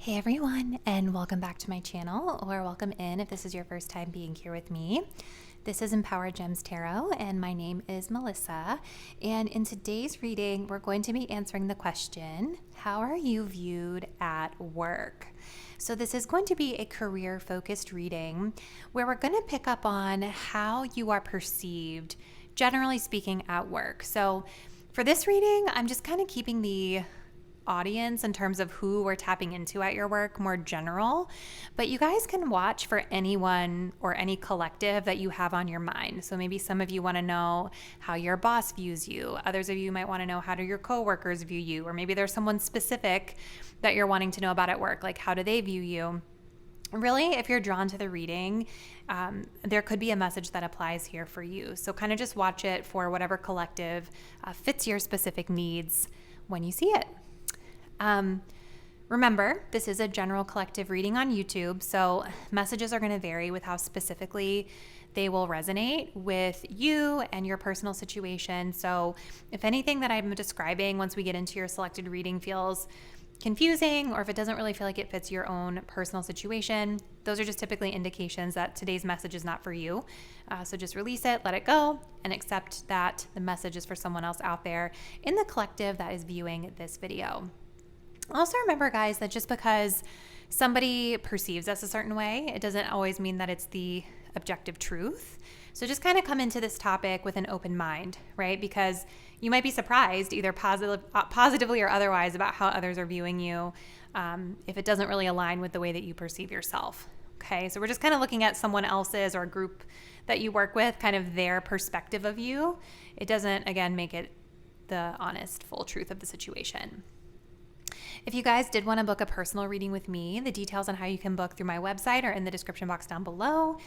Hey everyone, and welcome back to my channel, or welcome in if this is your first time being here with me. This is Empowered Gems Tarot, and my name is Melissa. And in today's reading, we're going to be answering the question, how are you viewed at work? So this is going to be a career-focused reading where we're going to pick up on how you are perceived, generally speaking, at work. So for this reading, I'm just kind of keeping the audience in terms of who we're tapping into at your work more general, but you guys can watch for anyone or any collective that you have on your mind. So maybe some of you want to know how your boss views you. Others of you might want to know how do your coworkers view you, or maybe there's someone specific that you're wanting to know about at work, like how do they view you? Really, if you're drawn to the reading, there could be a message that applies here for you. So kind of just watch it for whatever collective fits your specific needs when you see it. Remember, this is a general collective reading on YouTube, so messages are going to vary with how specifically they will resonate with you and your personal situation. So if anything that I'm describing once we get into your selected reading feels confusing, or if it doesn't really feel like it fits your own personal situation, those are just typically indications that today's message is not for you. So just release it, let it go, and accept that the message is for someone else out there in the collective that is viewing this video. Also remember, guys, that just because somebody perceives us a certain way, it doesn't always mean that it's the objective truth. So just kind of come into this topic with an open mind, right? Because you might be surprised, either positively or otherwise, about how others are viewing you if it doesn't really align with the way that you perceive yourself. Okay, so we're just kind of looking at someone else's or a group that you work with, kind of their perspective of you. It doesn't, again, make it the honest, full truth of the situation. If you guys did want to book a personal reading with me, the details on how you can book through my website are in the description box down below.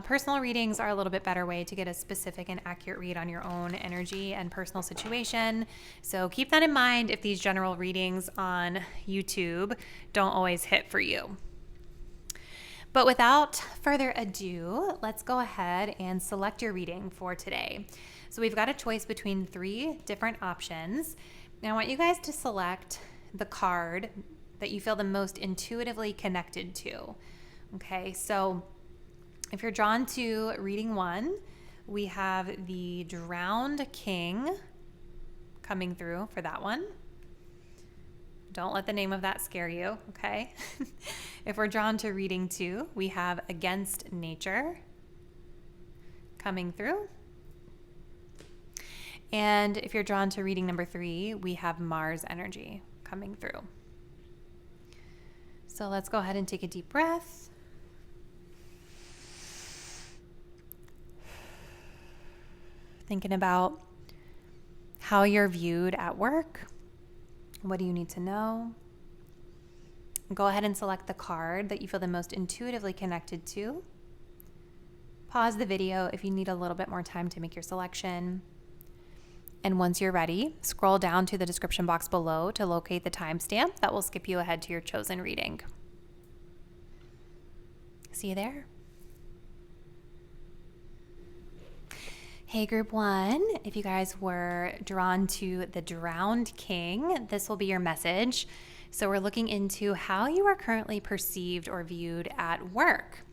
Personal readings are a little bit better way to get a specific and accurate read on your own energy and personal situation. So keep that in mind if these general readings on YouTube don't always hit for you. But without further ado, let's go ahead and select your reading for today. So we've got a choice between 3 different options. Now I want you guys to select the card that you feel the most intuitively connected to. Okay, so if you're drawn to reading 1, we have the Drowned King coming through for that one. Don't let the name of that scare you, okay? If we're drawn to reading 2, we have Against Nature coming through. And if you're drawn to reading number 3, we have Mars Energy coming through. So let's go ahead and take a deep breath. Thinking about how you're viewed at work. What do you need to know? Go ahead and select the card that you feel the most intuitively connected to. Pause the video if you need a little bit more time to make your selection. And once you're ready, scroll down to the description box below to locate the timestamp that will skip you ahead to your chosen reading. See you there. Hey, group 1, if you guys were drawn to the Drowned King, this will be your message. So we're looking into how you are currently perceived or viewed at work.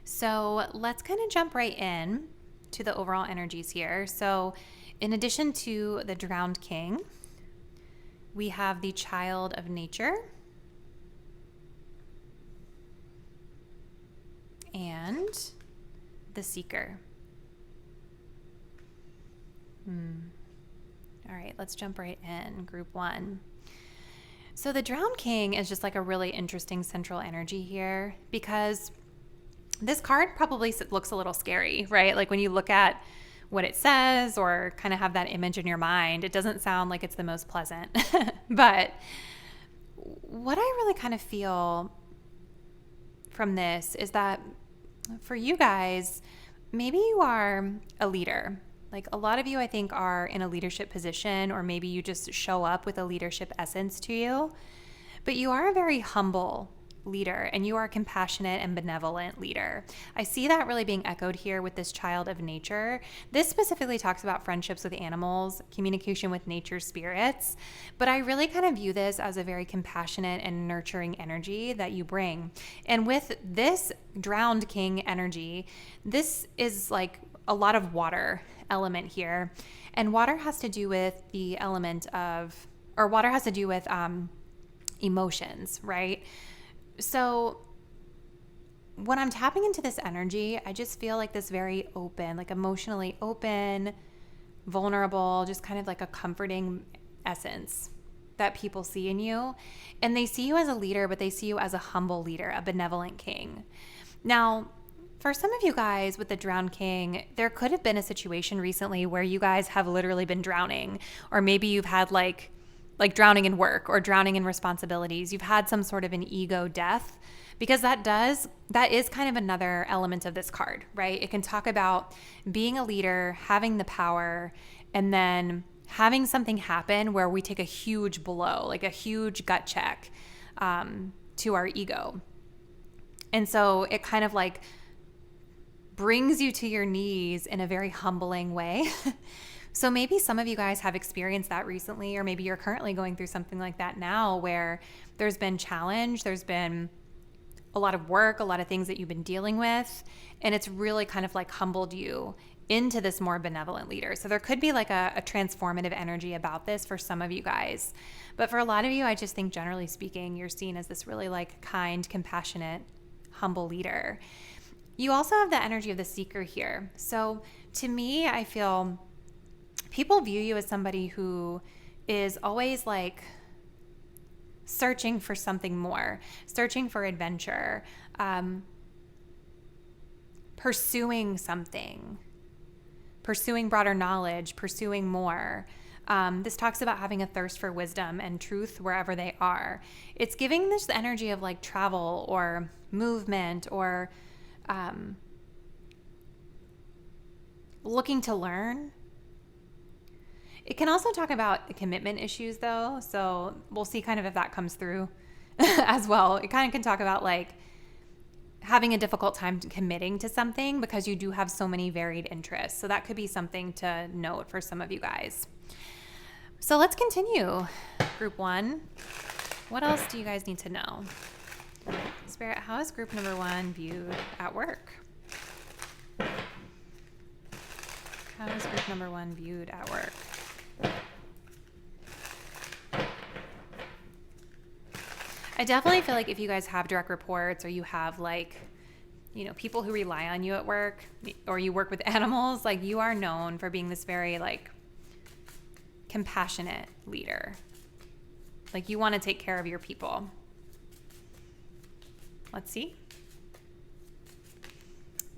So let's kind of jump right in to the overall energies here. So in addition to the Drowned King, we have the Child of Nature and the Seeker. All right, let's jump right in, group 1. So the Drowned King is just like a really interesting central energy here, because this card probably looks a little scary, right? Like when you look at what it says or kind of have that image in your mind, it doesn't sound like it's the most pleasant. But what I really kind of feel from this is that for you guys, maybe you are a leader. Like a lot of you, I think, are in a leadership position, or maybe you just show up with a leadership essence to you. But you are a very humble leader, and you are a compassionate and benevolent leader. I see that really being echoed here with this child of nature. This specifically talks about friendships with animals, communication with nature spirits, but I really kind of view this as a very compassionate and nurturing energy that you bring. And with this drowned king energy, this is like a lot of water element here. And water has to do with the element of, or water has to do with emotions, right? So when I'm tapping into this energy, I just feel like this very open, like emotionally open, vulnerable, just kind of like a comforting essence that people see in you. And they see you as a leader, but they see you as a humble leader, a benevolent king. Now, for some of you guys with the drowned king, there could have been a situation recently where you guys have literally been drowning, or maybe you've had like drowning in work or drowning in responsibilities. You've had some sort of an ego death, because that is kind of another element of this card, right? It can talk about being a leader, having the power, and then having something happen where we take a huge blow, like a huge gut check to our ego. And so it kind of like brings you to your knees in a very humbling way. So maybe some of you guys have experienced that recently, or maybe you're currently going through something like that now, where there's been challenge, there's been a lot of work, a lot of things that you've been dealing with, and it's really kind of like humbled you into this more benevolent leader. So there could be like a transformative energy about this for some of you guys. But for a lot of you, I just think generally speaking, you're seen as this really like kind, compassionate, humble leader. You also have the energy of the seeker here. So to me, I feel people view you as somebody who is always like searching for something more, searching for adventure, pursuing something, pursuing broader knowledge, pursuing more. This talks about having a thirst for wisdom and truth wherever they are. It's giving this energy of like travel or movement or looking to learn. It can also talk about commitment issues though. So we'll see kind of if that comes through as well. It kind of can talk about like having a difficult time committing to something because you do have so many varied interests. So that could be something to note for some of you guys. So let's continue. Group 1. What else do you guys need to know? Spirit, how is group number 1 viewed at work? How is group number 1 viewed at work? I definitely feel like if you guys have direct reports or you have like, you know, people who rely on you at work or you work with animals, like you are known for being this very like compassionate leader. Like you want to take care of your people. Let's see.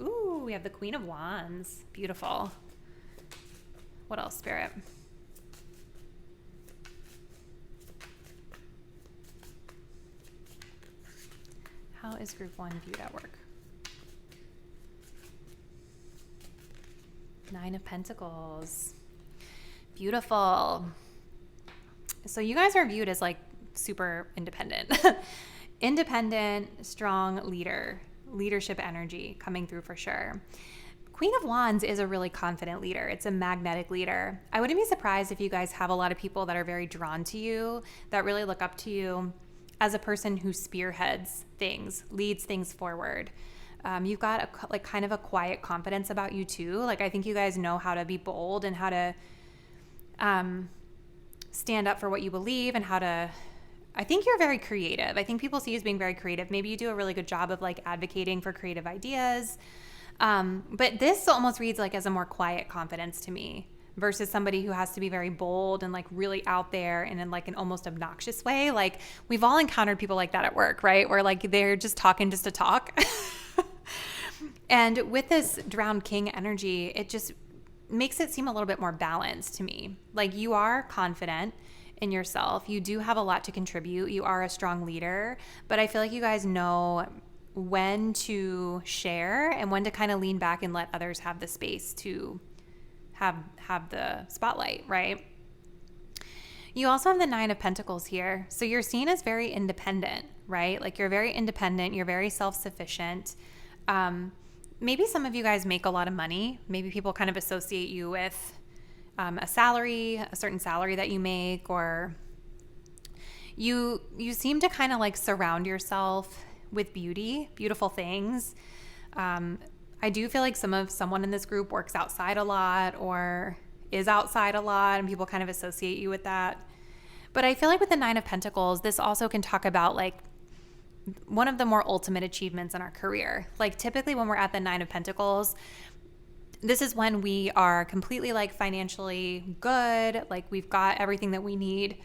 Ooh, we have the Queen of Wands. Beautiful. What else, Spirit? How is group 1 viewed at work? 9 of Pentacles. Beautiful. So you guys are viewed as like super independent. Independent, strong leader, leadership energy coming through for sure. Queen of Wands is a really confident leader. It's a magnetic leader. I wouldn't be surprised if you guys have a lot of people that are very drawn to you, that really look up to you as a person who spearheads things, leads things forward. You've got like kind of a quiet confidence about you too. Like I think you guys know how to be bold and how to stand up for what you believe and how to, I think you're very creative. I think people see you as being very creative. Maybe you do a really good job of like advocating for creative ideas. But this almost reads like as a more quiet confidence to me versus somebody who has to be very bold and like really out there and in like an almost obnoxious way. Like we've all encountered people like that at work, right? Where like they're just talking just to talk. And with this drowned king energy, it just makes it seem a little bit more balanced to me. Like you are confident in yourself. You do have a lot to contribute. You are a strong leader, but I feel like you guys know when to share and when to kind of lean back and let others have the space to have the spotlight, right? You also have the Nine of Pentacles here. So you're seen as very independent, right? Like you're very independent. You're very self-sufficient. Maybe some of you guys make a lot of money. Maybe people kind of associate you with a salary, a certain salary that you make, or you seem to kind of like surround yourself with beautiful things. I do feel like someone in this group works outside a lot or is outside a lot, and people kind of associate you with that. But I feel like with the Nine of Pentacles, this also can talk about like one of the more ultimate achievements in our career. Like typically when we're at the Nine of Pentacles, this is when we are completely like financially good, like we've got everything that we need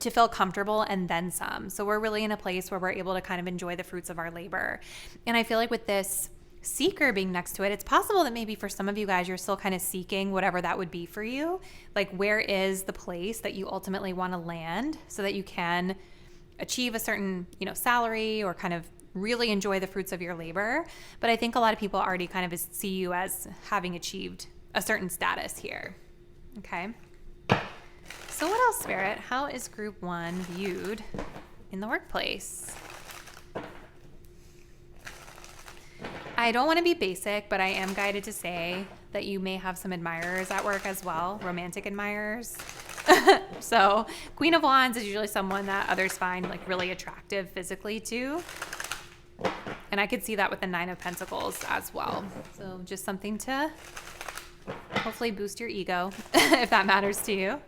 to feel comfortable and then some. So we're really in a place where we're able to kind of enjoy the fruits of our labor. And I feel like with this seeker being next to it, it's possible that maybe for some of you guys, you're still kind of seeking whatever that would be for you. Like where is the place that you ultimately want to land so that you can achieve a certain, salary or kind of really enjoy the fruits of your labor. But I think a lot of people already kind of see you as having achieved a certain status here. Okay. So what else, Spirit? How is Group 1 viewed in the workplace? I don't want to be basic, but I am guided to say that you may have some admirers at work as well, romantic admirers. So Queen of Wands is usually someone that others find like really attractive physically too. And I could see that with the Nine of Pentacles as well. So just something to hopefully boost your ego if that matters to you.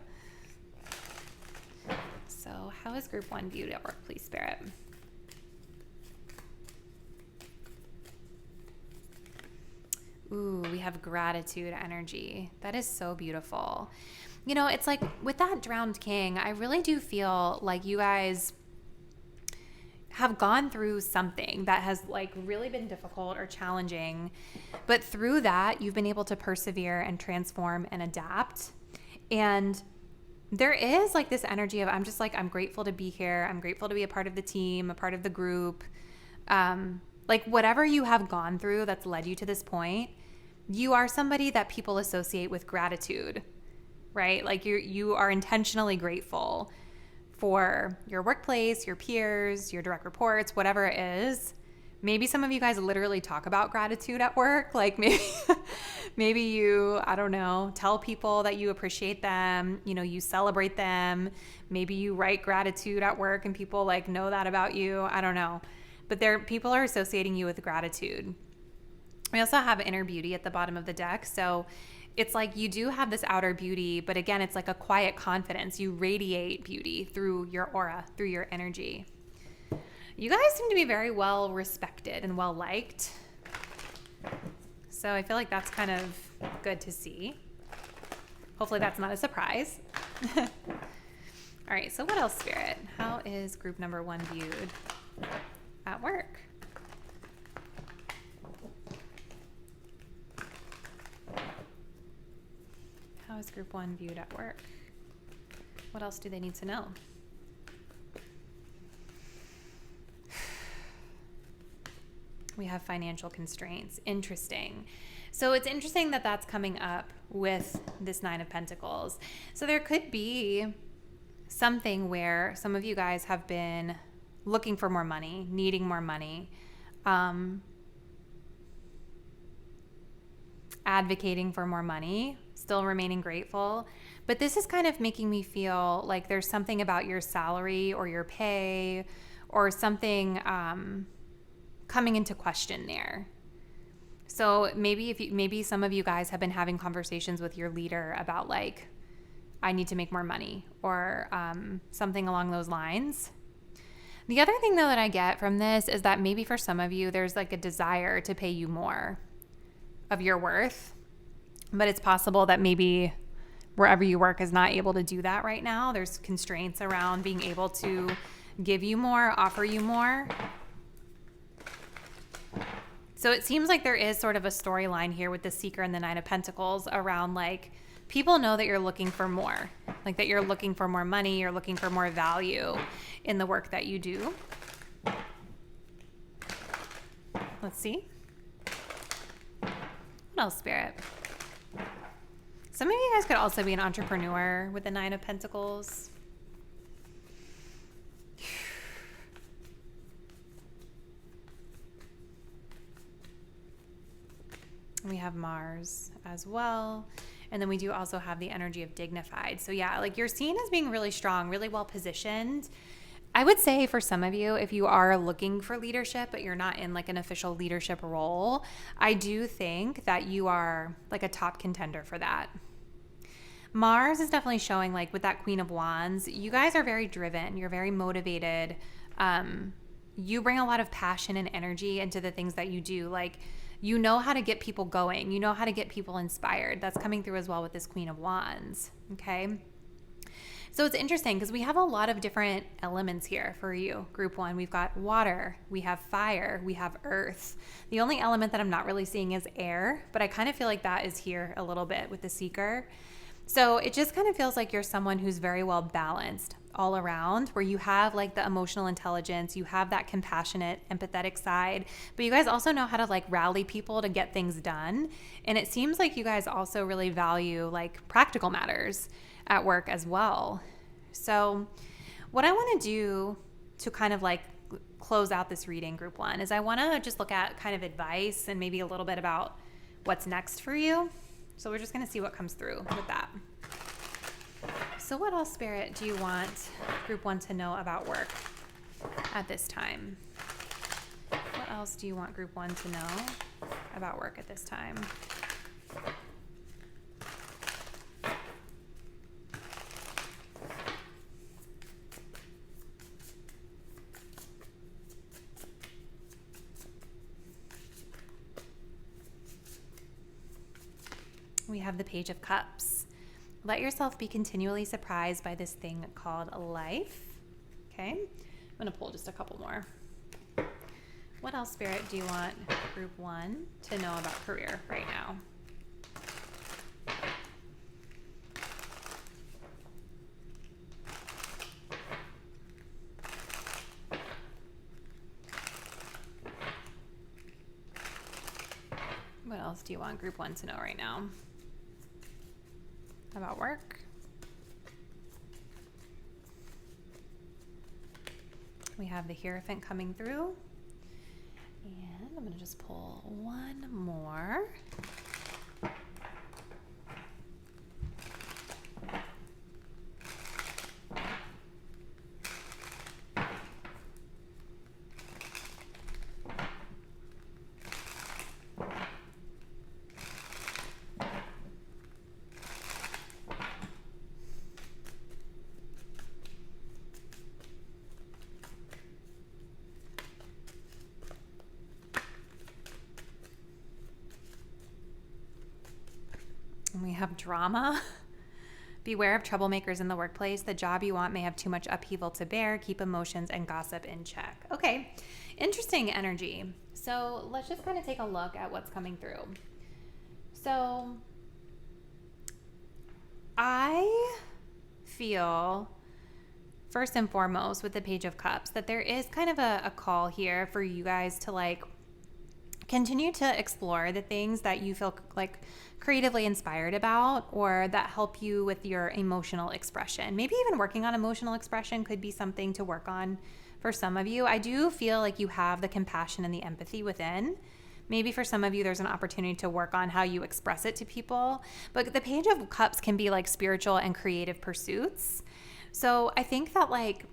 So how is Group 1 viewed at work, please, Spirit? Ooh, we have gratitude energy. That is so beautiful. It's like with that Drowned King, I really do feel like you guys have gone through something that has like really been difficult or challenging. But through that, you've been able to persevere and transform and adapt. And there is like this energy of, I'm grateful to be here. I'm grateful to be a part of the team, a part of the group. Like whatever you have gone through that's led you to this point, you are somebody that people associate with gratitude, right? Like you are intentionally grateful for your workplace, your peers, your direct reports, whatever it is. Maybe some of you guys literally talk about gratitude at work. Like maybe you, I don't know, tell people that you appreciate them, you celebrate them. Maybe you write gratitude at work and people like know that about you. I don't know. But people are associating you with gratitude. We also have inner beauty at the bottom of the deck. So it's like you do have this outer beauty, but again, it's like a quiet confidence. You radiate beauty through your aura, through your energy. You guys seem to be very well respected and well liked. So I feel like that's kind of good to see. Hopefully that's not a surprise. All right, so what else, Spirit? How is Group number 1 viewed at work? How is Group 1 viewed at work? What else do they need to know? We have financial constraints. Interesting. So it's interesting that that's coming up with this Nine of Pentacles. So there could be something where some of you guys have been looking for more money, needing more money, advocating for more money, still remaining grateful. But this is kind of making me feel like there's something about your salary or your pay or something coming into question there. So maybe some of you guys have been having conversations with your leader about like, I need to make more money or something along those lines. The other thing though that I get from this is that maybe for some of you, there's like a desire to pay you more of your worth, but it's possible that maybe wherever you work is not able to do that right now. There's constraints around being able to give you more, offer you more. So it seems like there is sort of a storyline here with the Seeker and the Nine of Pentacles around like people know that you're looking for more, like that you're looking for more money, you're looking for more value in the work that you do. Let's see. What else, Spirit? Some of you guys could also be an entrepreneur with the Nine of Pentacles. We have Mars as well. And then we do also have the energy of dignified. So yeah, like you're seen as being really strong, really well positioned. I would say for some of you, if you are looking for leadership, but you're not in like an official leadership role, I do think that you are like a top contender for that. Mars is definitely showing, like with that Queen of Wands, you guys are very driven. You're very motivated. You bring a lot of passion and energy into the things that you do. Like, you know how to get people going. You know how to get people inspired. That's coming through as well with this Queen of Wands. Okay. So it's interesting because we have a lot of different elements here for you, group one. We've got water, we have fire, we have earth. The only element that I'm not really seeing is air, but I kind of feel like that is here a little bit with the seeker. So it just kind of feels like you're someone who's very well balanced all around, where you have like the emotional intelligence, you have that compassionate, empathetic side, but you guys also know how to like rally people to get things done. And it seems like you guys also really value like practical matters at work as well. So what I want to do to kind of like close out this reading, group one, is I want to just look at kind of advice and maybe a little bit about what's next for you. So we're just going to see what comes through with that. So what else, Spirit, do you want group one to know about work at this time? What else do you want group one to know about work at this time? We have the Page of Cups. Let yourself be continually surprised by this thing called life. Okay, I'm going to pull just a couple more. What else, Spirit, do you want group one to know about career right now? What else do you want group one to know right now about work? We have the Hierophant coming through. And I'm going to just pull one more. And we have drama. Beware of troublemakers in the workplace. The job you want may have too much upheaval to bear. Keep emotions and gossip in check. Okay, interesting energy. So let's just kind of take a look at what's coming through. So I feel, first and foremost, with the Page of Cups, that there is kind of a call here for you guys to like continue to explore the things that you feel like creatively inspired about or that help you with your emotional expression. Maybe even working on emotional expression could be something to work on for some of you. I do feel like you have the compassion and the empathy within. Maybe for some of you, there's an opportunity to work on how you express it to people. But the Page of Cups can be like spiritual and creative pursuits. So I think that like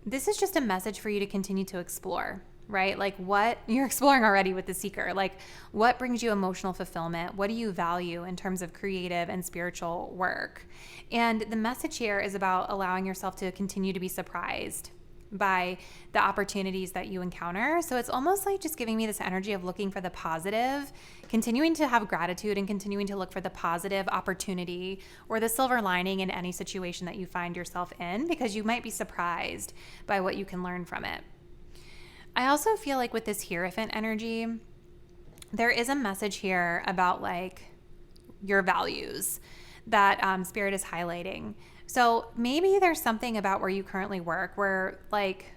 this is just a message for you to continue to explore, right? Like what you're exploring already with the Seeker, like what brings you emotional fulfillment? What do you value in terms of creative and spiritual work? And the message here is about allowing yourself to continue to be surprised by the opportunities that you encounter. So it's almost like just giving me this energy of looking for the positive, continuing to have gratitude and continuing to look for the positive opportunity or the silver lining in any situation that you find yourself in, because you might be surprised by what you can learn from it. I also feel like with this Hierophant energy, there is a message here about like your values that Spirit is highlighting. So maybe there's something about where you currently work where like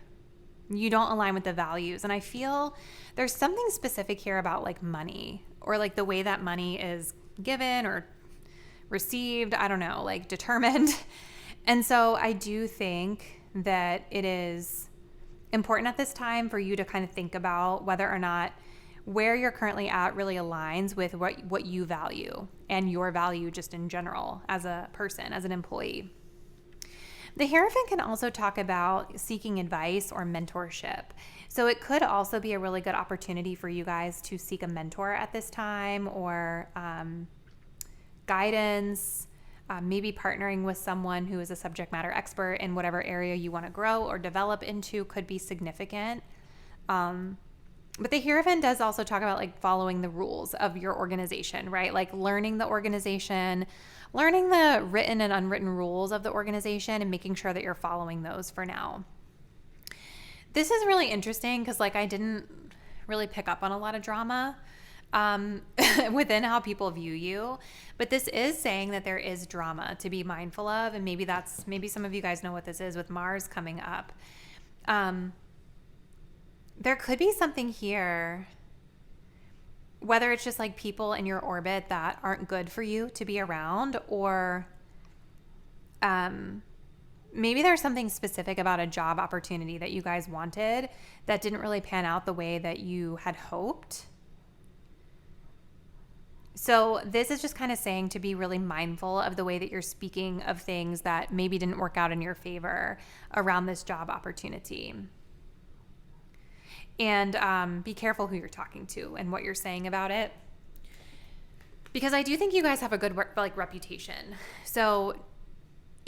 you don't align with the values. And I feel there's something specific here about like money or like the way that money is given or received, I don't know, like determined. And so I do think that it is important at this time for you to kind of think about whether or not where you're currently at really aligns with what you value and your value just in general as a person, as an employee. The Hierophant can also talk about seeking advice or mentorship. So it could also be a really good opportunity for you guys to seek a mentor at this time, or guidance, maybe partnering with someone who is a subject matter expert in whatever area you want to grow or develop into could be significant. But the Hierophant does also talk about like following the rules of your organization, right? Like learning the organization, learning the written and unwritten rules of the organization, and making sure that you're following those for now. This is really interesting because like I didn't really pick up on a lot of drama within how people view you, but this is saying that there is drama to be mindful of, and maybe some of you guys know what this is with Mars coming up. There could be something here, whether it's just like people in your orbit that aren't good for you to be around, or maybe there's something specific about a job opportunity that you guys wanted that didn't really pan out the way that you had hoped. So this is just kind of saying to be really mindful of the way that you're speaking of things that maybe didn't work out in your favor around this job opportunity. And be careful who you're talking to and what you're saying about it. Because I do think you guys have a good reputation. So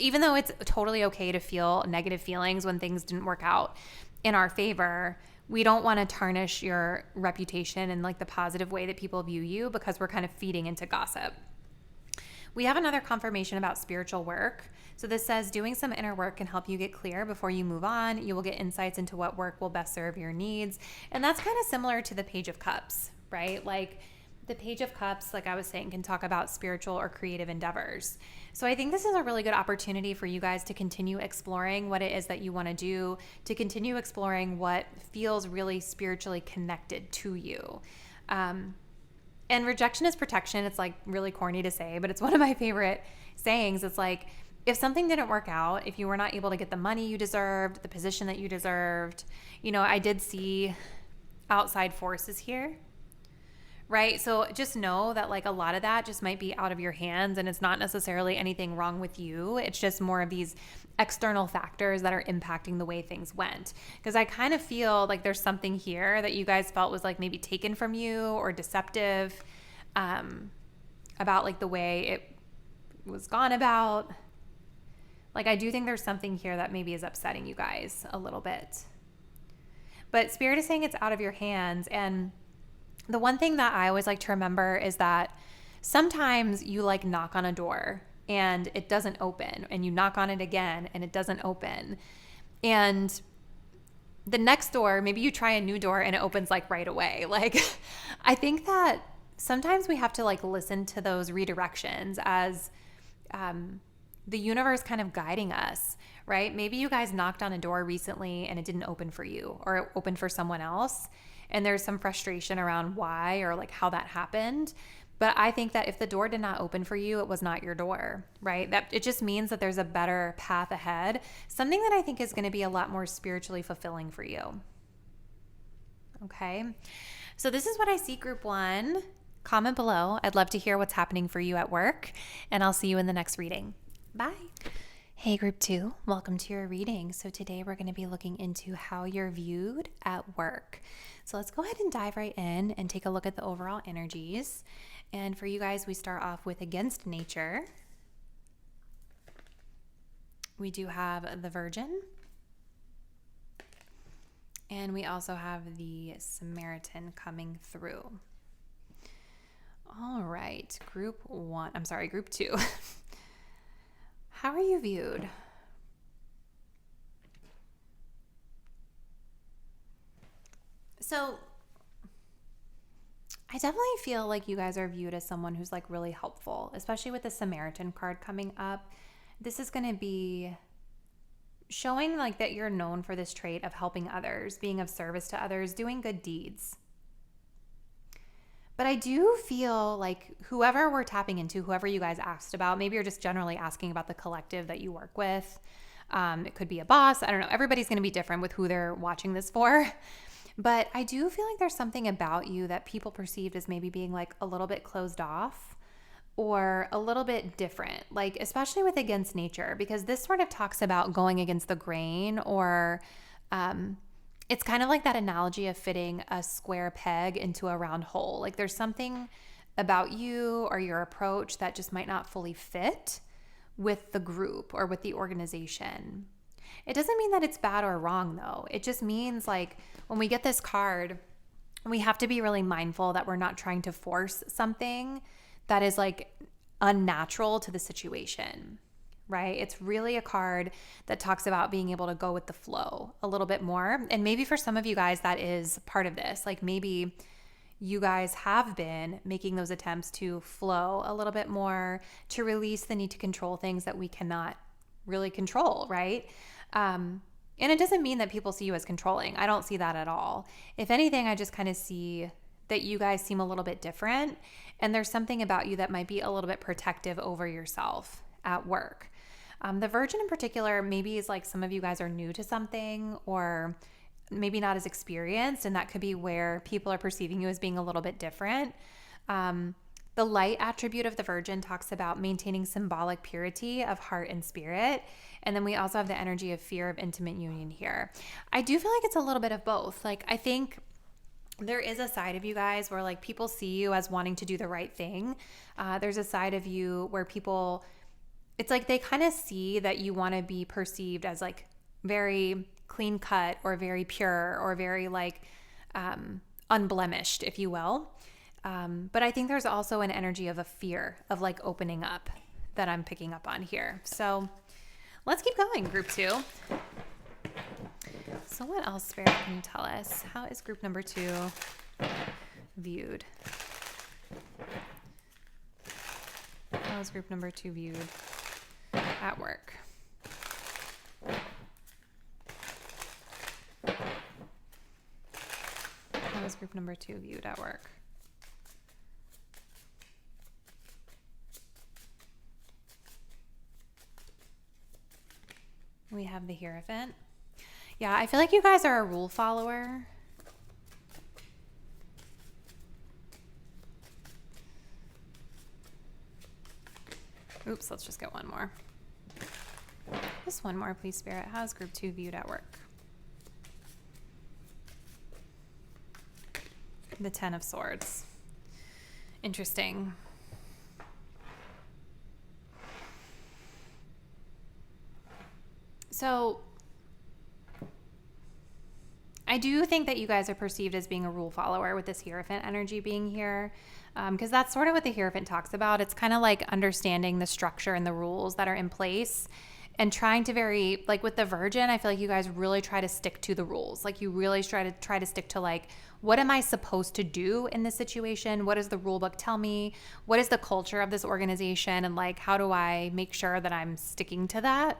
even though it's totally okay to feel negative feelings when things didn't work out in our favor, we don't want to tarnish your reputation in like the positive way that people view you, because we're kind of feeding into gossip. We have another confirmation about spiritual work. So this says doing some inner work can help you get clear before you move on. You will get insights into what work will best serve your needs. And that's kind of similar to the Page of Cups, right? Like the Page of Cups, like I was saying, can talk about spiritual or creative endeavors. So I think this is a really good opportunity for you guys to continue exploring what it is that you want to do, to continue exploring what feels really spiritually connected to you. And rejection is protection. It's like really corny to say, but it's one of my favorite sayings. It's like, if something didn't work out, if you were not able to get the money you deserved, the position that you deserved, I did see outside forces here, right? So just know that like a lot of that just might be out of your hands, and it's not necessarily anything wrong with you. It's just more of these external factors that are impacting the way things went. Because I kind of feel like there's something here that you guys felt was like maybe taken from you or deceptive about like the way it was gone about. Like I do think there's something here that maybe is upsetting you guys a little bit. But Spirit is saying it's out of your hands. And the one thing that I always like to remember is that sometimes you like knock on a door and it doesn't open, and you knock on it again and it doesn't open. And the next door, maybe you try a new door and it opens like right away. Like I think that sometimes we have to like listen to those redirections as the universe kind of guiding us, right? Maybe you guys knocked on a door recently and it didn't open for you, or it opened for someone else. And there's some frustration around why or like how that happened. But I think that if the door did not open for you, it was not your door, right? That it just means that there's a better path ahead. Something that I think is going to be a lot more spiritually fulfilling for you. Okay. So this is what I see, Group 1. Comment below. I'd love to hear what's happening for you at work, and I'll see you in the next reading. Bye. Hey, Group 2, welcome to your reading. So today we're going to be looking into how you're viewed at work. So let's go ahead and dive right in and take a look at the overall energies. And for you guys, we start off with Against Nature. We do have the Virgin. And we also have the Samaritan coming through. All right, Group 2. How are you viewed? So I definitely feel like you guys are viewed as someone who's like really helpful, especially with the Samaritan card coming up. This is going to be showing like that you're known for this trait of helping others, being of service to others, doing good deeds. But I do feel like whoever we're tapping into, whoever you guys asked about, maybe you're just generally asking about the collective that you work with. It could be a boss. I don't know. Everybody's going to be different with who they're watching this for. But I do feel like there's something about you that people perceived as maybe being like a little bit closed off or a little bit different, like especially with against nature, because this sort of talks about going against the grain, or it's kind of like that analogy of fitting a square peg into a round hole. Like there's something about you or your approach that just might not fully fit with the group or with the organization. It doesn't mean that it's bad or wrong though. It just means like when we get this card, we have to be really mindful that we're not trying to force something that is like unnatural to the situation, right? It's really a card that talks about being able to go with the flow a little bit more. And maybe for some of you guys, that is part of this. Like maybe you guys have been making those attempts to flow a little bit more, to release the need to control things that we cannot really control, right? And it doesn't mean that people see you as controlling. I don't see that at all. If anything, I just kind of see that you guys seem a little bit different, and there's something about you that might be a little bit protective over yourself at work. The Virgin in particular maybe is like some of you guys are new to something or maybe not as experienced, and that could be where people are perceiving you as being a little bit different. The light attribute of the Virgin talks about maintaining symbolic purity of heart and spirit. And then we also have the energy of fear of intimate union here. I do feel like it's a little bit of both. Like I think there is a side of you guys where like people see you as wanting to do the right thing. There's a side of you where people, it's like they kind of see that you want to be perceived as like very clean cut or very pure or very like unblemished, if you will. But I think there's also an energy of a fear of like opening up that I'm picking up on here. So let's keep going, group 2. So what else, Spirit, can you tell us? How is group number 2 viewed? How is group number 2 viewed at work? How is group number 2 viewed at work? We have the Hierophant. Yeah, I feel like you guys are a rule follower. Oops, let's just get one more. Just one more, please, Spirit. How is group 2 viewed at work? The 10 of Swords. Interesting. So I do think that you guys are perceived as being a rule follower with this Hierophant energy being here, because that's sort of what the Hierophant talks about. It's kind of like understanding the structure and the rules that are in place and trying to like with the Virgin, I feel like you guys really try to stick to the rules. Like you really try to stick to like, what am I supposed to do in this situation? What does the rule book tell me? What is the culture of this organization? And like, how do I make sure that I'm sticking to that?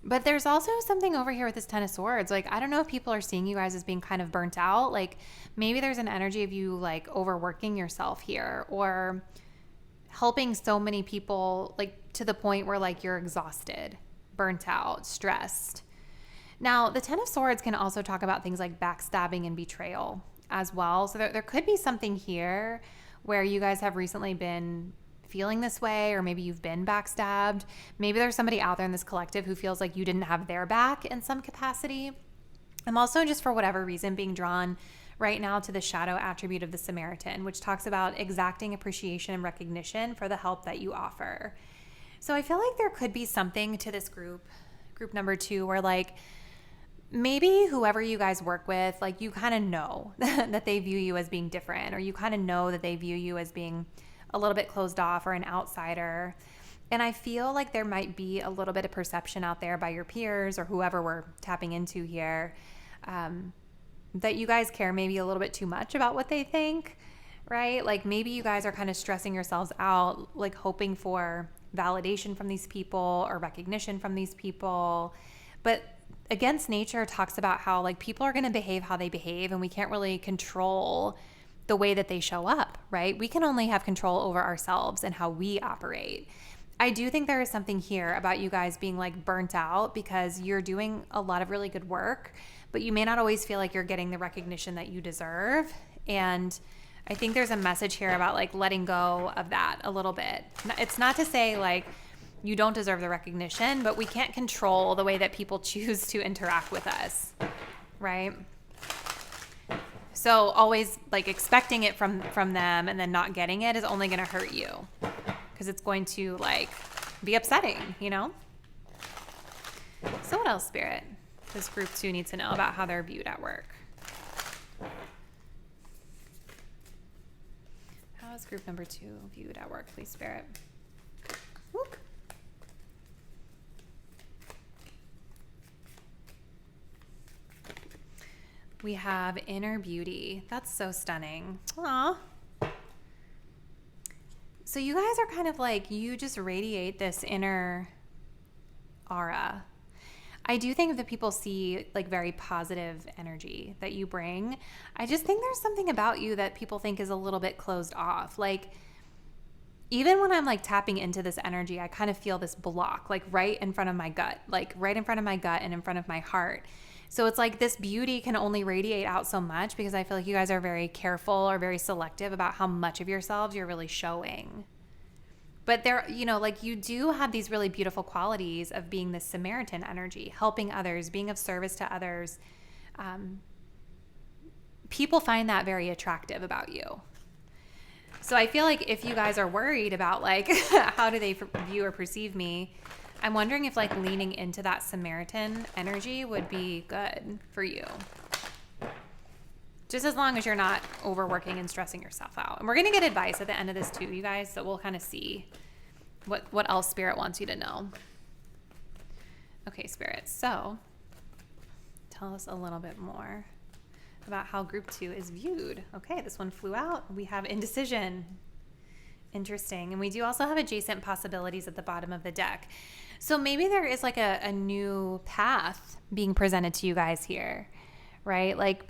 But there's also something over here with this 10 of Swords. Like, I don't know if people are seeing you guys as being kind of burnt out. Like, maybe there's an energy of you, like, overworking yourself here or helping so many people, like, to the point where, like, you're exhausted, burnt out, stressed. Now, the 10 of Swords can also talk about things like backstabbing and betrayal as well. So there could be something here where you guys have recently been feeling this way, or maybe you've been backstabbed. Maybe there's somebody out there in this collective who feels like you didn't have their back in some capacity. I'm also, just for whatever reason, being drawn right now to the shadow attribute of the Samaritan, which talks about exacting appreciation and recognition for the help that you offer. So I feel like there could be something to this group number 2, where like maybe whoever you guys work with, like you kind of know that they view you as being different, or you kind of know that they view you as being a little bit closed off or an outsider. And I feel like there might be a little bit of perception out there by your peers or whoever we're tapping into here, that you guys care maybe a little bit too much about what they think, right? Like maybe you guys are kind of stressing yourselves out, like hoping for validation from these people or recognition from these people. But Against Nature talks about how like people are going to behave how they behave, and we can't really control the way that they show up, right? We can only have control over ourselves and how we operate. I do think there is something here about you guys being like burnt out because you're doing a lot of really good work, but you may not always feel like you're getting the recognition that you deserve. And I think there's a message here about like letting go of that a little bit. It's not to say like you don't deserve the recognition, but we can't control the way that people choose to interact with us, right? So always like expecting it from them and then not getting it is only going to hurt you, because it's going to like be upsetting, you know? So what else, Spirit, does group 2 need to know about how they're viewed at work? How is group number 2 viewed at work, please, Spirit? Whoop. We have inner beauty. That's so stunning. Aw. So you guys are kind of like, you just radiate this inner aura. I do think that people see like very positive energy that you bring. I just think there's something about you that people think is a little bit closed off. Like even when I'm like tapping into this energy, I kind of feel this block like right in front of my gut, and in front of my heart. So it's like this beauty can only radiate out so much, because I feel like you guys are very careful or very selective about how much of yourselves you're really showing. But there, you know, like you do have these really beautiful qualities of being this Samaritan energy, helping others, being of service to others. People find that very attractive about you. So I feel like if you guys are worried about like, how do they view or perceive me? I'm wondering if like leaning into that Samaritan energy would be good for you. Just as long as you're not overworking and stressing yourself out. And we're going to get advice at the end of this too, you guys. So we'll kind of see what else Spirit wants you to know. Okay, Spirit. So tell us a little bit more about how group 2 is viewed. Okay, this one flew out. We have indecision. Interesting. And we do also have adjacent possibilities at the bottom of the deck. So maybe there is like a new path being presented to you guys here, right? Like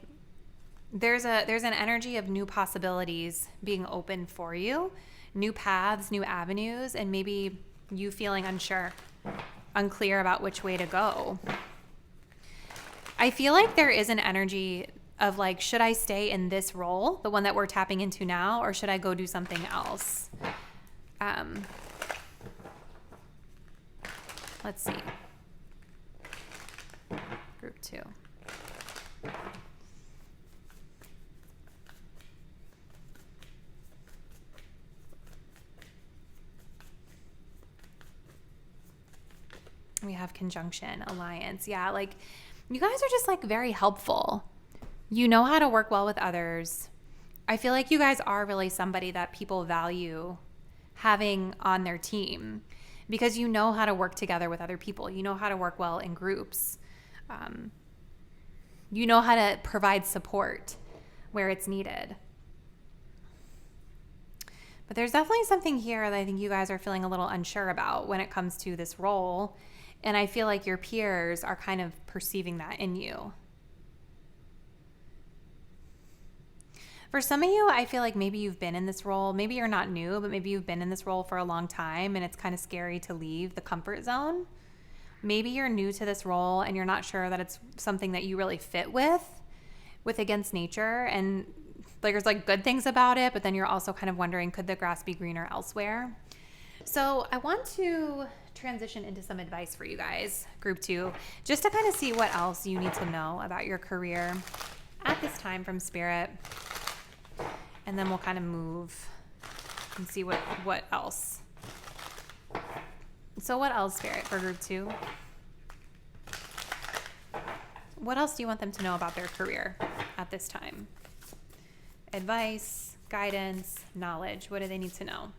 there's an energy of new possibilities being open for you, new paths, new avenues, and maybe you feeling unclear about which way to go. I feel like there is an energy of like, should I stay in this role, the one that we're tapping into now, or should I go do something else? Let's see. Group 2. We have conjunction, alliance. Yeah, like you guys are just like very helpful. You know how to work well with others. I feel like you guys are really somebody that people value having on their team, because you know how to work together with other people. You know how to work well in groups. You know how to provide support where it's needed. But there's definitely something here that I think you guys are feeling a little unsure about when it comes to this role. And I feel like your peers are kind of perceiving that in you. For some of you, I feel like maybe you've been in this role. Maybe you're not new, but maybe you've been in this role for a long time and it's kind of scary to leave the comfort zone. Maybe you're new to this role and you're not sure that it's something that you really fit with against nature. And like there's like good things about it, but then you're also kind of wondering, could the grass be greener elsewhere? So I want to transition into some advice for you guys, group 2, just to kind of see what else you need to know about your career at this time from Spirit. And then we'll kind of move and see what else. So what else, Spirit, for group 2? What else do you want them to know about their career at this time? Advice, guidance, knowledge. What do they need to know?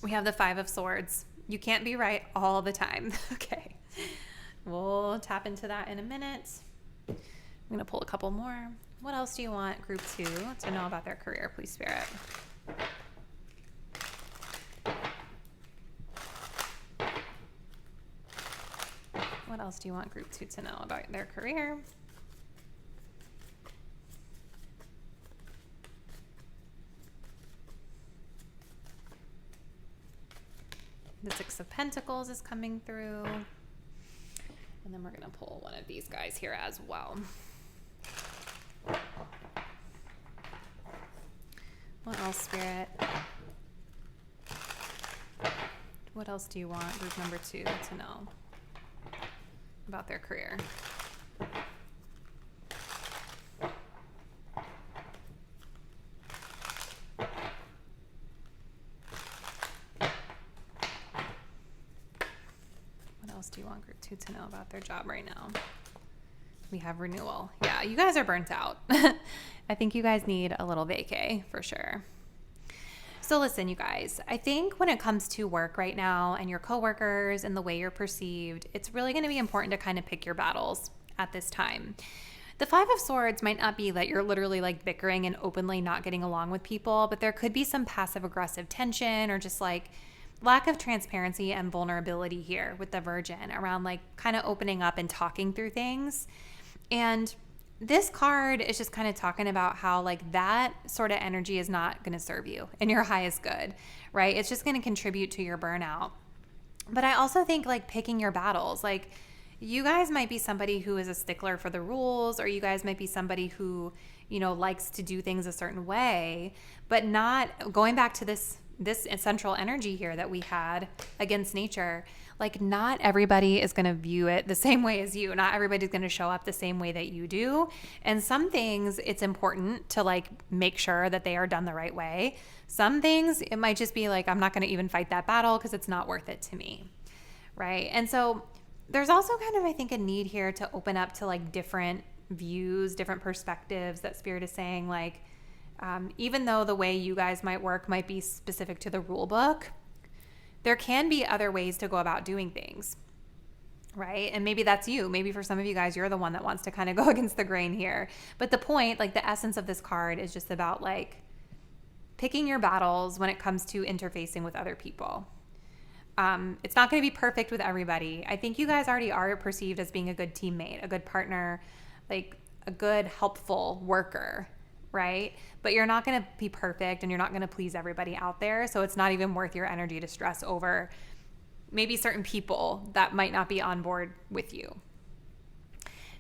We have the 5 of Swords. You can't be right all the time. Okay. We'll tap into that in a minute. I'm going to pull a couple more. What else do you want group 2 to know about their career, please, Spirit? What else do you want group 2 to know about their career? This Six of Pentacles is coming through. And then we're going to pull one of these guys here as well. What else, Spirit? What else do you want group number 2 to know about their career? What else do you want group 2 to know about their job right now? We have renewal. Yeah, you guys are burnt out. I think you guys need a little vacay for sure. So listen, you guys, I think when it comes to work right now and your coworkers and the way you're perceived, it's really going to be important to kind of pick your battles at this time. The Five of Swords might not be that you're literally like bickering and openly not getting along with people, but there could be some passive aggressive tension or just like lack of transparency and vulnerability here with the Virgin around like kind of opening up and talking through things. And this card is just kind of talking about how like that sort of energy is not going to serve you in your highest good, right? It's just going to contribute to your burnout. But I also think like picking your battles, like you guys might be somebody who is a stickler for the rules, or you guys might be somebody who, you know, likes to do things a certain way, but not going back to this central energy here that we had against nature. Like not everybody is going to view it the same way as you. Not everybody's going to show up the same way that you do. And some things it's important to like make sure that they are done the right way. Some things it might just be like, I'm not going to even fight that battle because it's not worth it to me. Right. And so there's also kind of, I think, a need here to open up to like different views, different perspectives that Spirit is saying, like, even though the way you guys might work might be specific to the rule book, there can be other ways to go about doing things, right? And maybe that's you. Maybe for some of you guys, you're the one that wants to kind of go against the grain here. But the point, like the essence of this card is just about like picking your battles when it comes to interfacing with other people. It's not going to be perfect with everybody. I think you guys already are perceived as being a good teammate, a good partner, like a good, helpful worker, right? But you're not going to be perfect and you're not going to please everybody out there. So it's not even worth your energy to stress over maybe certain people that might not be on board with you.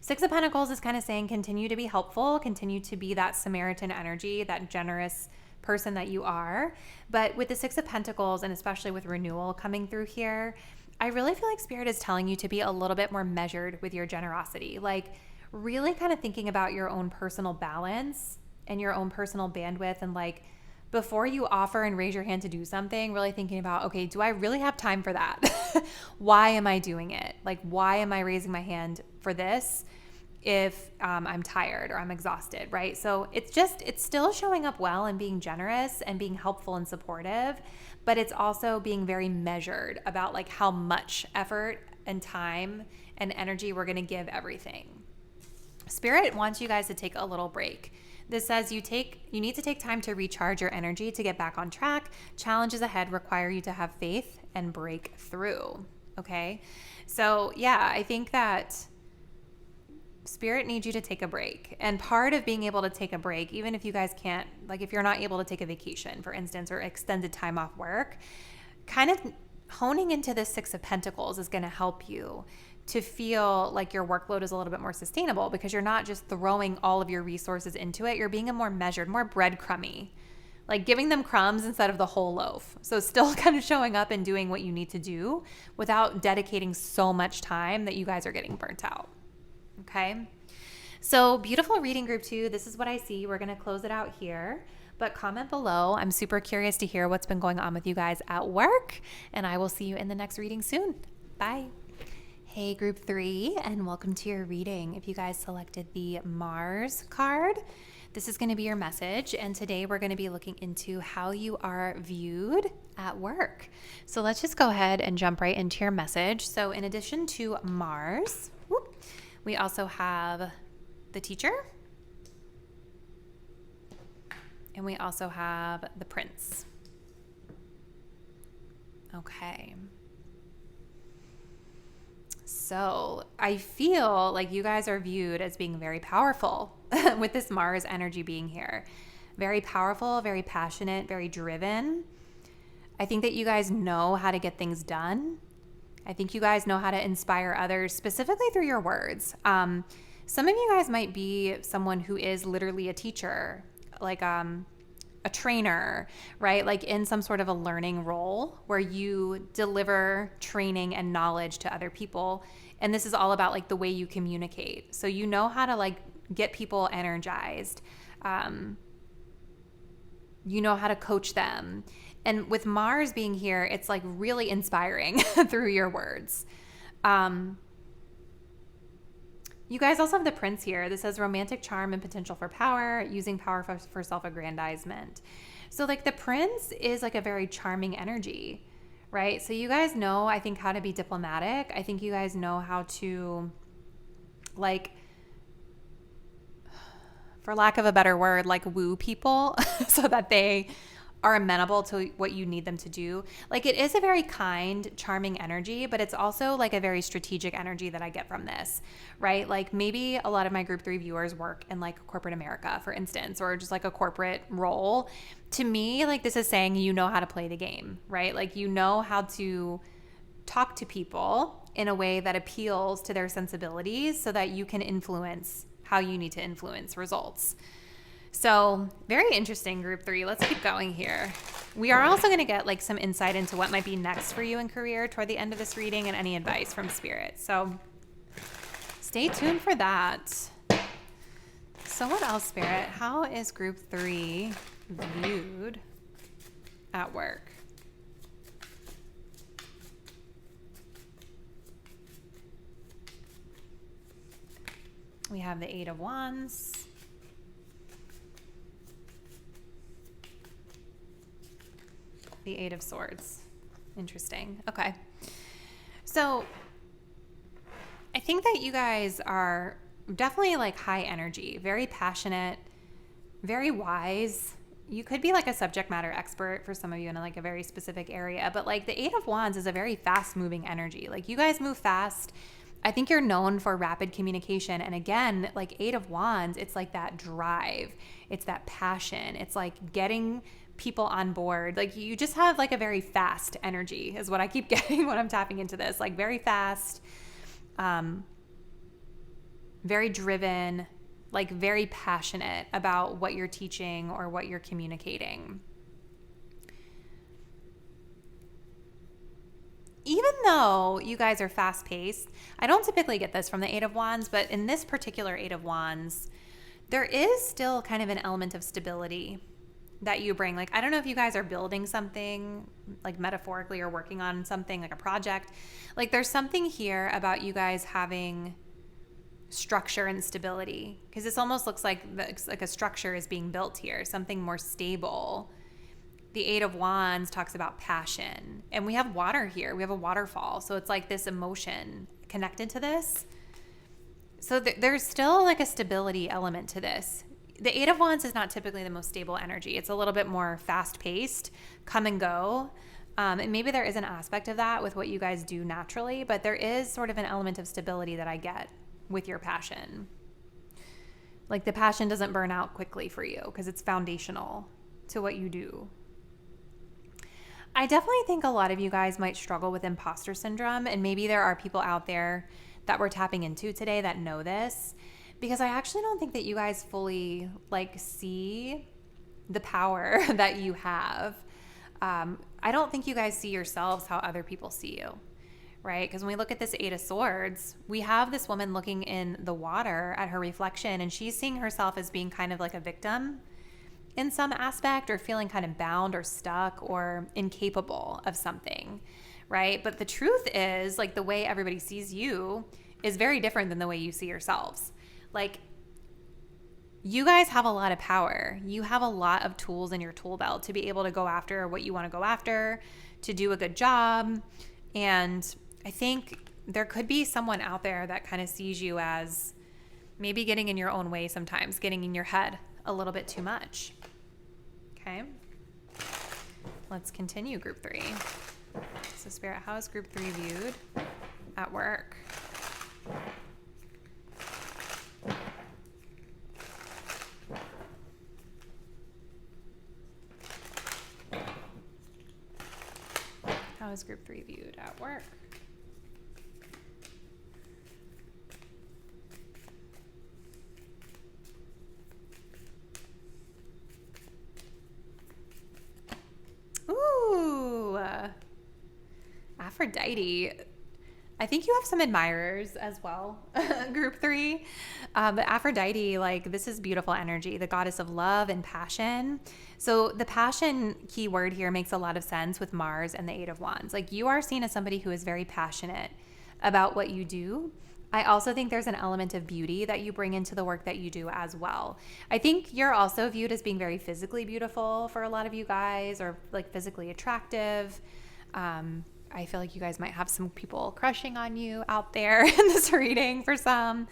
Six of Pentacles is kind of saying continue to be helpful, continue to be that Samaritan energy, that generous person that you are. But with the Six of Pentacles, and especially with renewal coming through here, I really feel like Spirit is telling you to be a little bit more measured with your generosity. Like really kind of thinking about your own personal balance and your own personal bandwidth, and like before you offer and raise your hand to do something, really thinking about, okay, do I really have time for that? Why am I doing it? Like, why am I raising my hand for this if I'm tired or I'm exhausted, right? So it's still showing up well and being generous and being helpful and supportive, but it's also being very measured about like how much effort and time and energy we're going to give everything. Spirit wants you guys to take a little break. This says you need to take time to recharge your energy to get back on track. Challenges ahead require you to have faith and break through. Okay. So yeah, I think that Spirit needs you to take a break. And part of being able to take a break, even if you guys can't, like if you're not able to take a vacation, for instance, or extended time off work, kind of honing into this Six of Pentacles is going to help you to feel like your workload is a little bit more sustainable because you're not just throwing all of your resources into it. You're being a more measured, more breadcrumby, like giving them crumbs instead of the whole loaf. So still kind of showing up and doing what you need to do without dedicating so much time that you guys are getting burnt out. Okay. So beautiful reading group 2. This is what I see. We're going to close it out here, but comment below. I'm super curious to hear what's been going on with you guys at work, and I will see you in the next reading soon. Bye. Hey group 3, and welcome to your reading. If you guys selected the Mars card, this is going to be your message, and today we're going to be looking into how you are viewed at work. So let's just go ahead and jump right into your message. So in addition to Mars, we also have the Teacher, and we also have the Prince. Okay. So I feel like you guys are viewed as being very powerful with this Mars energy being here. Very powerful, very passionate, very driven. I think that you guys know how to get things done. I think you guys know how to inspire others, specifically through your words. Some of you guys might be someone who is literally a teacher, like a trainer, right? Like in some sort of a learning role where you deliver training and knowledge to other people. And this is all about like the way you communicate. So you know how to like get people energized. You know how to coach them. And with Mars being here, it's like really inspiring through your words. You guys also have the Prince here. This says romantic charm and potential for power, using power for self-aggrandizement. So like the Prince is like a very charming energy, right? So you guys know, I think, how to be diplomatic. I think you guys know how to, like, for lack of a better word, like woo people so that they are amenable to what you need them to do. Like it is a very kind, charming energy, but it's also like a very strategic energy that I get from this, right? Like maybe a lot of my group 3 viewers work in like corporate America, for instance, or just like a corporate role. To me, like this is saying you know how to play the game, right? Like you know how to talk to people in a way that appeals to their sensibilities so that you can influence how you need to influence results. So very interesting, group 3. Let's keep going here. We are also going to get like some insight into what might be next for you in career toward the end of this reading and any advice from Spirit. So stay tuned for that. So what else, Spirit? How is group 3 viewed at work? We have the 8 of Wands. The 8 of Swords. Interesting. Okay. So I think that you guys are definitely like high energy, very passionate, very wise. You could be like a subject matter expert for some of you in like a very specific area, but like the 8 of Wands is a very fast moving energy. Like you guys move fast. I think you're known for rapid communication. And again, like 8 of Wands, it's like that drive. It's that passion. It's like getting people on board. Like you just have like a very fast energy is what I keep getting when I'm tapping into this. Like very fast, very driven, like very passionate about what you're teaching or what you're communicating. Even though you guys are fast paced, I don't typically get this from the 8 of Wands, but in this particular 8 of Wands, there is still kind of an element of stability that you bring. Like, I don't know if you guys are building something, like metaphorically, or working on something like a project. Like there's something here about you guys having structure and stability, because this almost looks like a structure is being built here, something more stable. The 8 of Wands talks about passion, and we have water here. We have a waterfall. So it's like this emotion connected to this. So there's still like a stability element to this. The 8 of Wands is not typically the most stable energy. It's a little bit more fast-paced, come and go. And maybe there is an aspect of that with what you guys do naturally, but there is sort of an element of stability that I get with your passion. Like the passion doesn't burn out quickly for you because it's foundational to what you do. I definitely think a lot of you guys might struggle with imposter syndrome, and maybe there are people out there that we're tapping into today that know this, because I actually don't think that you guys fully like see the power that you have. I don't think you guys see yourselves how other people see you, right? Because when we look at this 8 of Swords, we have this woman looking in the water at her reflection, and she's seeing herself as being kind of like a victim in some aspect, or feeling kind of bound or stuck or incapable of something, right? But the truth is, like, the way everybody sees you is very different than the way you see yourselves. Like, you guys have a lot of power. You have a lot of tools in your tool belt to be able to go after what you want to go after, to do a good job. And I think there could be someone out there that kind of sees you as maybe getting in your own way sometimes, getting in your head a little bit too much. Okay. Let's continue group 3. So Spirit, how is group 3 viewed at work? is group 3 viewed at work? Ooh, Aphrodite. I think you have some admirers as well, group 3. But Aphrodite, like, this is beautiful energy, the goddess of love and passion. So the passion keyword here makes a lot of sense with Mars and the 8 of Wands. Like, you are seen as somebody who is very passionate about what you do. I also think there's an element of beauty that you bring into the work that you do as well. I think you're also viewed as being very physically beautiful for a lot of you guys, or like physically attractive. I feel like you guys might have some people crushing on you out there in this reading for some.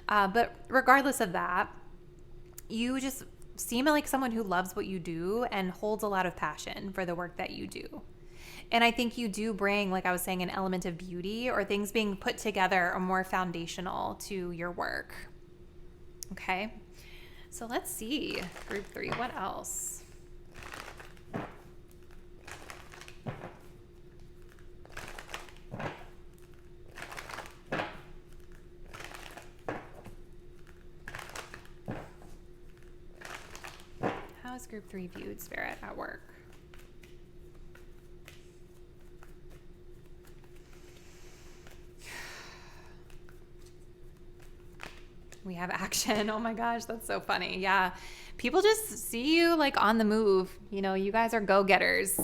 But regardless of that, you just seem like someone who loves what you do and holds a lot of passion for the work that you do. And I think you do bring, like I was saying, an element of beauty, or things being put together are more foundational to your work. Okay, so let's see, group 3, what else? How is group 3 viewed, Spirit, at work? We have action. Oh my gosh, that's so funny. Yeah. People just see you like on the move. You know, you guys are go-getters.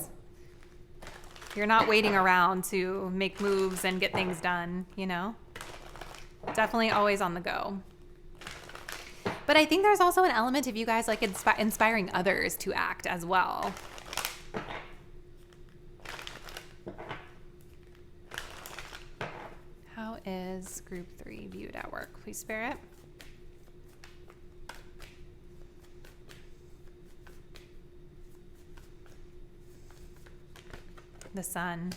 You're not waiting around to make moves and get things done, you know? Definitely always on the go. But I think there's also an element of you guys like inspiring others to act as well. How is group 3 viewed at work, please, Spirit? The Sun.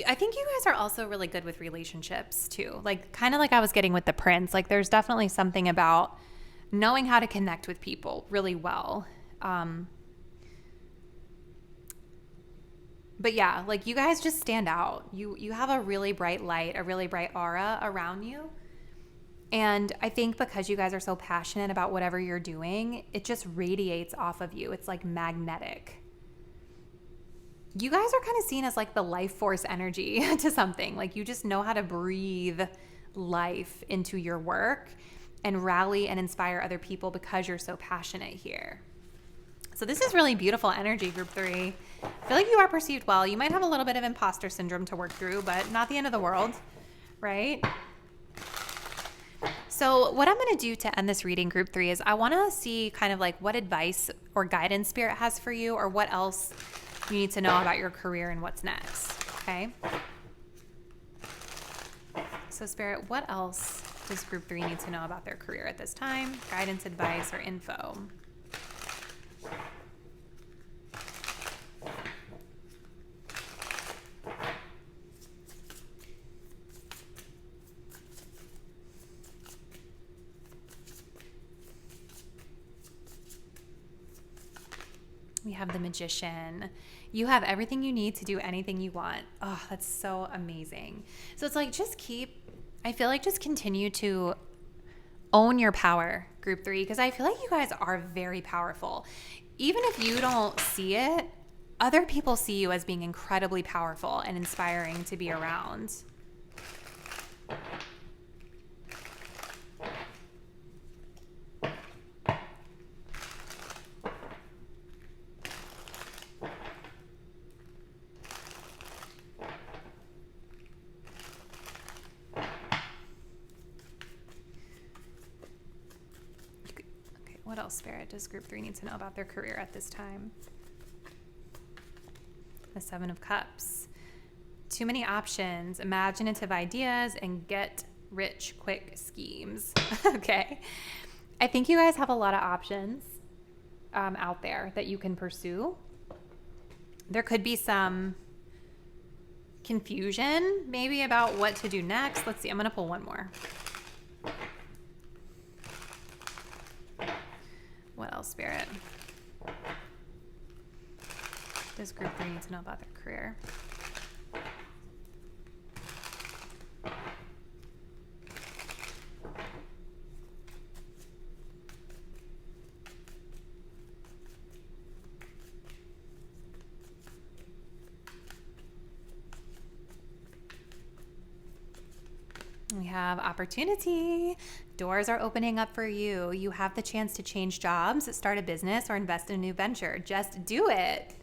I think you guys are also really good with relationships too. Like, kind of like I was getting with the Prince. Like, there's definitely something about knowing how to connect with people really well. But yeah, like, you guys just stand out. You have a really bright light, a really bright aura around you. And I think because you guys are so passionate about whatever you're doing, it just radiates off of you. It's like magnetic. You guys are kind of seen as like the life force energy to something. Like, you just know how to breathe life into your work and rally and inspire other people because you're so passionate here. So this is really beautiful energy, group 3. I feel like you are perceived well. You might have a little bit of imposter syndrome to work through, but not the end of the world, right? So what I'm going to do to end this reading, group 3, is I want to see kind of like what advice or guidance Spirit has for you, or what else you need to know about your career and what's next, okay? So Spirit, what else does group 3 need to know about their career at this time? Guidance, advice, or info? We have the Magician. You have everything you need to do anything you want. Oh, that's so amazing. So it's like, I feel like just continue to own your power, group 3, because I feel like you guys are very powerful. Even if you don't see it, other people see you as being incredibly powerful and inspiring to be around. What else, Spirit, does group 3 need to know about their career at this time? The 7 of Cups. Too many options, imaginative ideas, and get rich quick schemes. Okay. I think you guys have a lot of options out there that you can pursue. There could be some confusion maybe about what to do next. Let's see. I'm going to pull one more. What else, Spirit? Does group 3 need to know about their career? We have opportunity. Doors are opening up for you. You have the chance to change jobs, start a business, or invest in a new venture. Just do it.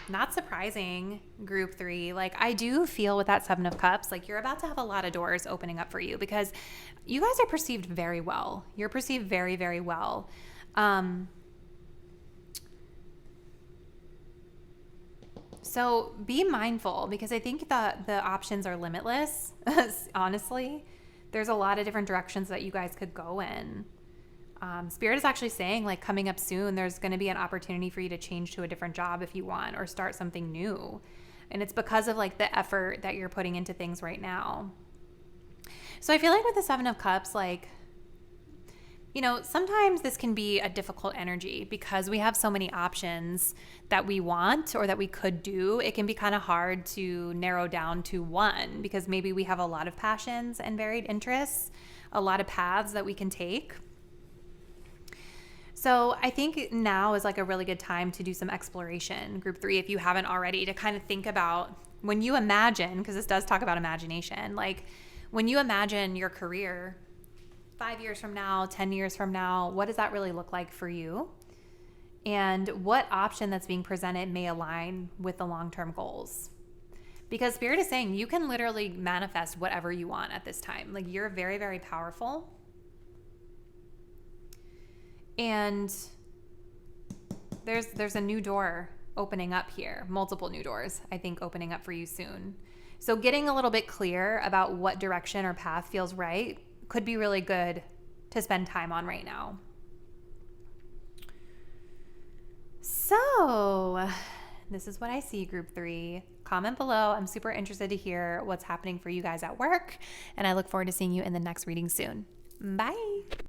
Not surprising, group 3. Like, I do feel with that 7 of Cups, like you're about to have a lot of doors opening up for you because you guys are perceived very well. You're perceived very, very well. So be mindful because I think that the options are limitless. Honestly, there's a lot of different directions that you guys could go in. Spirit is actually saying, like, coming up soon, there's going to be an opportunity for you to change to a different job if you want, or start something new. And it's because of like the effort that you're putting into things right now. So I feel like with the 7 of Cups, like, you know, sometimes this can be a difficult energy because we have so many options that we want or that we could do. It can be kind of hard to narrow down to one because maybe we have a lot of passions and varied interests, a lot of paths that we can take. So I think now is like a really good time to do some exploration, group 3, if you haven't already, to kind of think about when you imagine, because this does talk about imagination, like when you imagine your career 5 years from now, 10 years from now, what does that really look like for you? And what option that's being presented may align with the long-term goals? Because Spirit is saying you can literally manifest whatever you want at this time. Like, you're very, very powerful. And there's a new door opening up here, multiple new doors, I think, opening up for you soon. So getting a little bit clear about what direction or path feels right could be really good to spend time on right now. So this is what I see, group 3. Comment below. I'm super interested to hear what's happening for you guys at work, and I look forward to seeing you in the next reading soon. Bye.